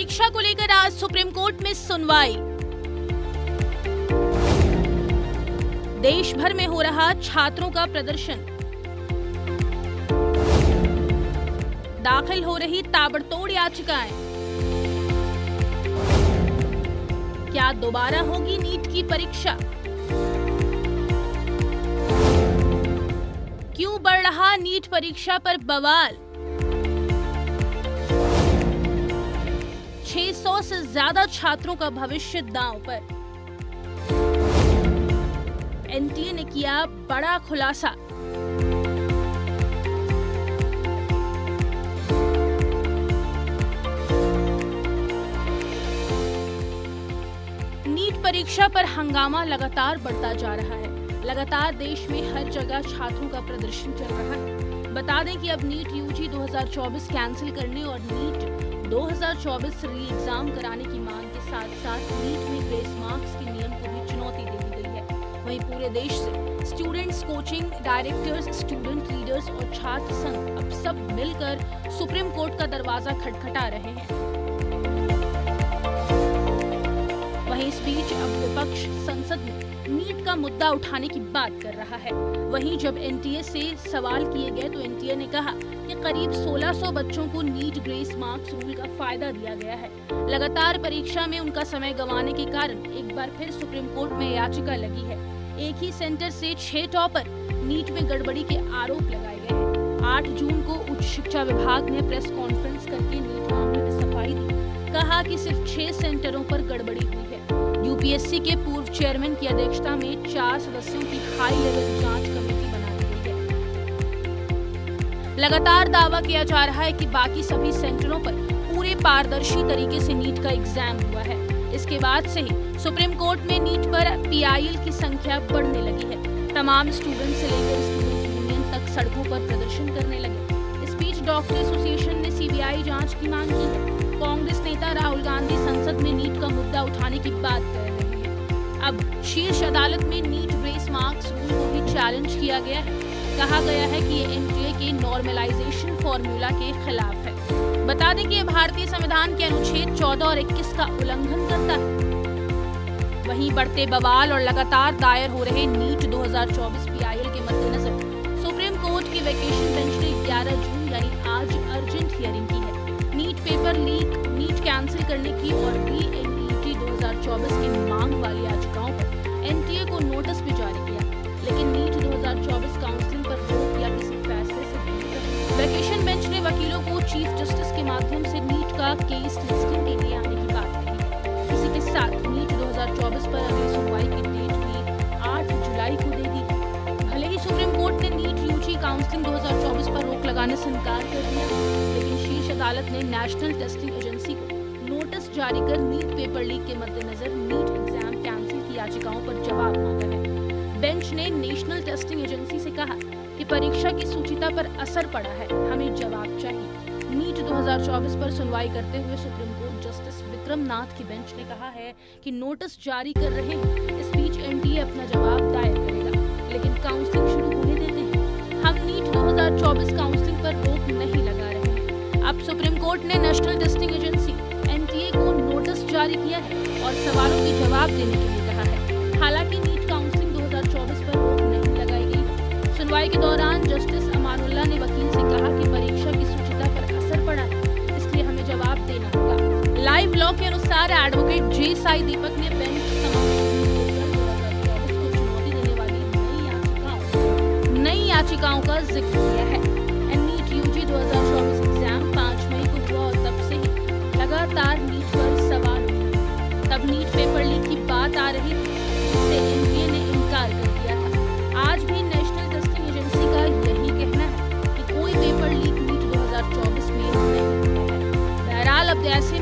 परीक्षा को लेकर आज सुप्रीम कोर्ट में सुनवाई। देश भर में हो रहा छात्रों का प्रदर्शन। दाखिल हो रही ताबड़तोड़ याचिकाएं। क्या दोबारा होगी नीट की परीक्षा? क्यों बढ़ रहा नीट परीक्षा पर बवाल? 600 से ज्यादा छात्रों का भविष्य दांव पर। एनटीए ने किया बड़ा खुलासा। नीट परीक्षा पर हंगामा लगातार बढ़ता जा रहा है। लगातार देश में हर जगह छात्रों का प्रदर्शन चल रहा है। बता दें कि अब नीट यूजी 2024 कैंसिल करने और नीट 2024 री एग्जाम कराने की मांग के साथ साथ नीट में ग्रेस मार्क्स के नियम को भी चुनौती दे दी गई है। वहीं पूरे देश से students, coaching directors, student leaders और छात्र संघ अब सब मिलकर सुप्रीम कोर्ट का दरवाजा खटखटा रहे हैं। वहीं इस बीच अब विपक्ष संसद में नीट का मुद्दा उठाने की बात कर रहा है। वहीं जब एनटीए से सवाल किए गए तो एनटीए ने कहा कि करीब 1600 बच्चों को नीट ग्रेस मार्क्स रूल का फायदा दिया गया है। लगातार परीक्षा में उनका समय गंवाने के कारण एक बार फिर सुप्रीम कोर्ट में याचिका लगी है। एक ही सेंटर से 6 टॉपर नीट में गड़बड़ी के आरोप लगाए गए हैं। 8 जून को उच्च शिक्षा विभाग ने प्रेस कॉन्फ्रेंस करके नीट मामले में सफाई दी। कहा कि सिर्फ 6 सेंटरों पर गड़बड़ी हुई है। यूपीएससी के पूर्व चेयरमैन की अध्यक्षता में 4 सदस्यों की हाई लेवल जांच कमेटी बना दी गई है। लगातार दावा किया जा रहा है कि बाकी सभी सेंटरों पर पूरे पारदर्शी तरीके से नीट का एग्जाम हुआ है। इसके बाद से ही सुप्रीम कोर्ट में नीट पर पीआईएल की संख्या बढ़ने लगी है। तमाम स्टूडेंट से लेकर स्टूडेंट यूनियन तक सड़कों पर प्रदर्शन करने लगे। इस बीच डॉक्टर एसोसिएशन ने सीबीआई जांच की मांग की है। कांग्रेस नेता राहुल गांधी संसद में नीट का मुद्दा उठाने की बात कर रहे हैं। अब शीर्ष अदालत में नीट ग्रेस मार्क्स रूल को भी चैलेंज किया गया है। कहा गया है कि ये एनटीए के नॉर्मलाइजेशन फॉर्मूला के खिलाफ है। बता दें कि ये भारतीय संविधान के अनुच्छेद 14 और 21 का उल्लंघन करता है। वहीं बढ़ते बवाल और लगातार दायर हो रहे नीट 2024 पीआईएल के मद्देनजर सुप्रीम कोर्ट की वेकेशन बेंच ने 11 जून यानी आज अर्जेंट हियरिंग की है। NEET paper leak, NEET cancel करने की और रीएनईटी 2024 की मांग वाली याचिकाओं पर एनटीए को नोटिस भी जारी किया, लेकिन नीट 2024 काउंसलिंग पर रोक या किसी फैसले से दूर रहे। वेकेशन बेंच ने वकीलों को चीफ जस्टिस के माध्यम से नीट का केस लिस्टिंग के लिए आने की बात कही। इसी के साथ नीट 2024 पर अगली सुनवाई की डेट भी 8 जुलाई को दे दी। भले ही सुप्रीम कोर्ट ने नीट यूजी काउंसलिंग 2024 पर रोक लगाने से इनकार कर दिया, लेकिन शीर्ष अदालत ने नेशनल टेस्टिंग एजेंसी को नोटिस जारी कर नीट पेपर लीक के मद्देनजर नीट एग्जाम कैंसिल की याचिकाओं पर जवाब मांगा है। बेंच ने नेशनल टेस्टिंग एजेंसी से कहा कि परीक्षा की सूचिता पर असर पड़ा है, हमें जवाब चाहिए। नीट 2024 पर सुनवाई करते हुए सुप्रीम कोर्ट जस्टिस विक्रम नाथ की बेंच ने कहा है कि नोटिस जारी कर रहे हैं। इस बीच एनटीए अपना जवाब दायर करेगा, लेकिन काउंसलिंग शुरू होने देते हैं। हम नीट 2024 काउंसलिंग पर रोक नहीं लगा रहे हैं। अब सुप्रीम कोर्ट ने नेशनल टेस्टिंग एजेंसी एनटीए को नोटिस जारी किया है और सवालों के जवाब देने के लिए कहा है। हालांकि नीट काउंसलिंग 2024 पर रोक नहीं लगाई गई। सुनवाई के दौरान जस्टिस अमानुल्लाह ने वकील से कहा कि परीक्षा की सूचिता पर असर पड़ा है, इसलिए हमें जवाब देना होगा। लाइव लॉ के अनुसार एडवोकेट जे साई दीपक ने बेंच समक्ष 2024 को चुनौती देने वाली नई याचिकाओं का जिक्र किया है। नीट यूजी 2024 एग्जाम 5 मई को हुआ और तब से ही लगातार नीट पर सवाल उठे। तब नीट पेपर लीक की बात आ रही थी, जिससे एनटीए ने इनकार कर दिया था। आज भी नेशनल टेस्टिंग एजेंसी का यही कहना है कि कोई पेपर लीक नीट 2024 में नहीं हुआ है। बहरहाल अब ऐसे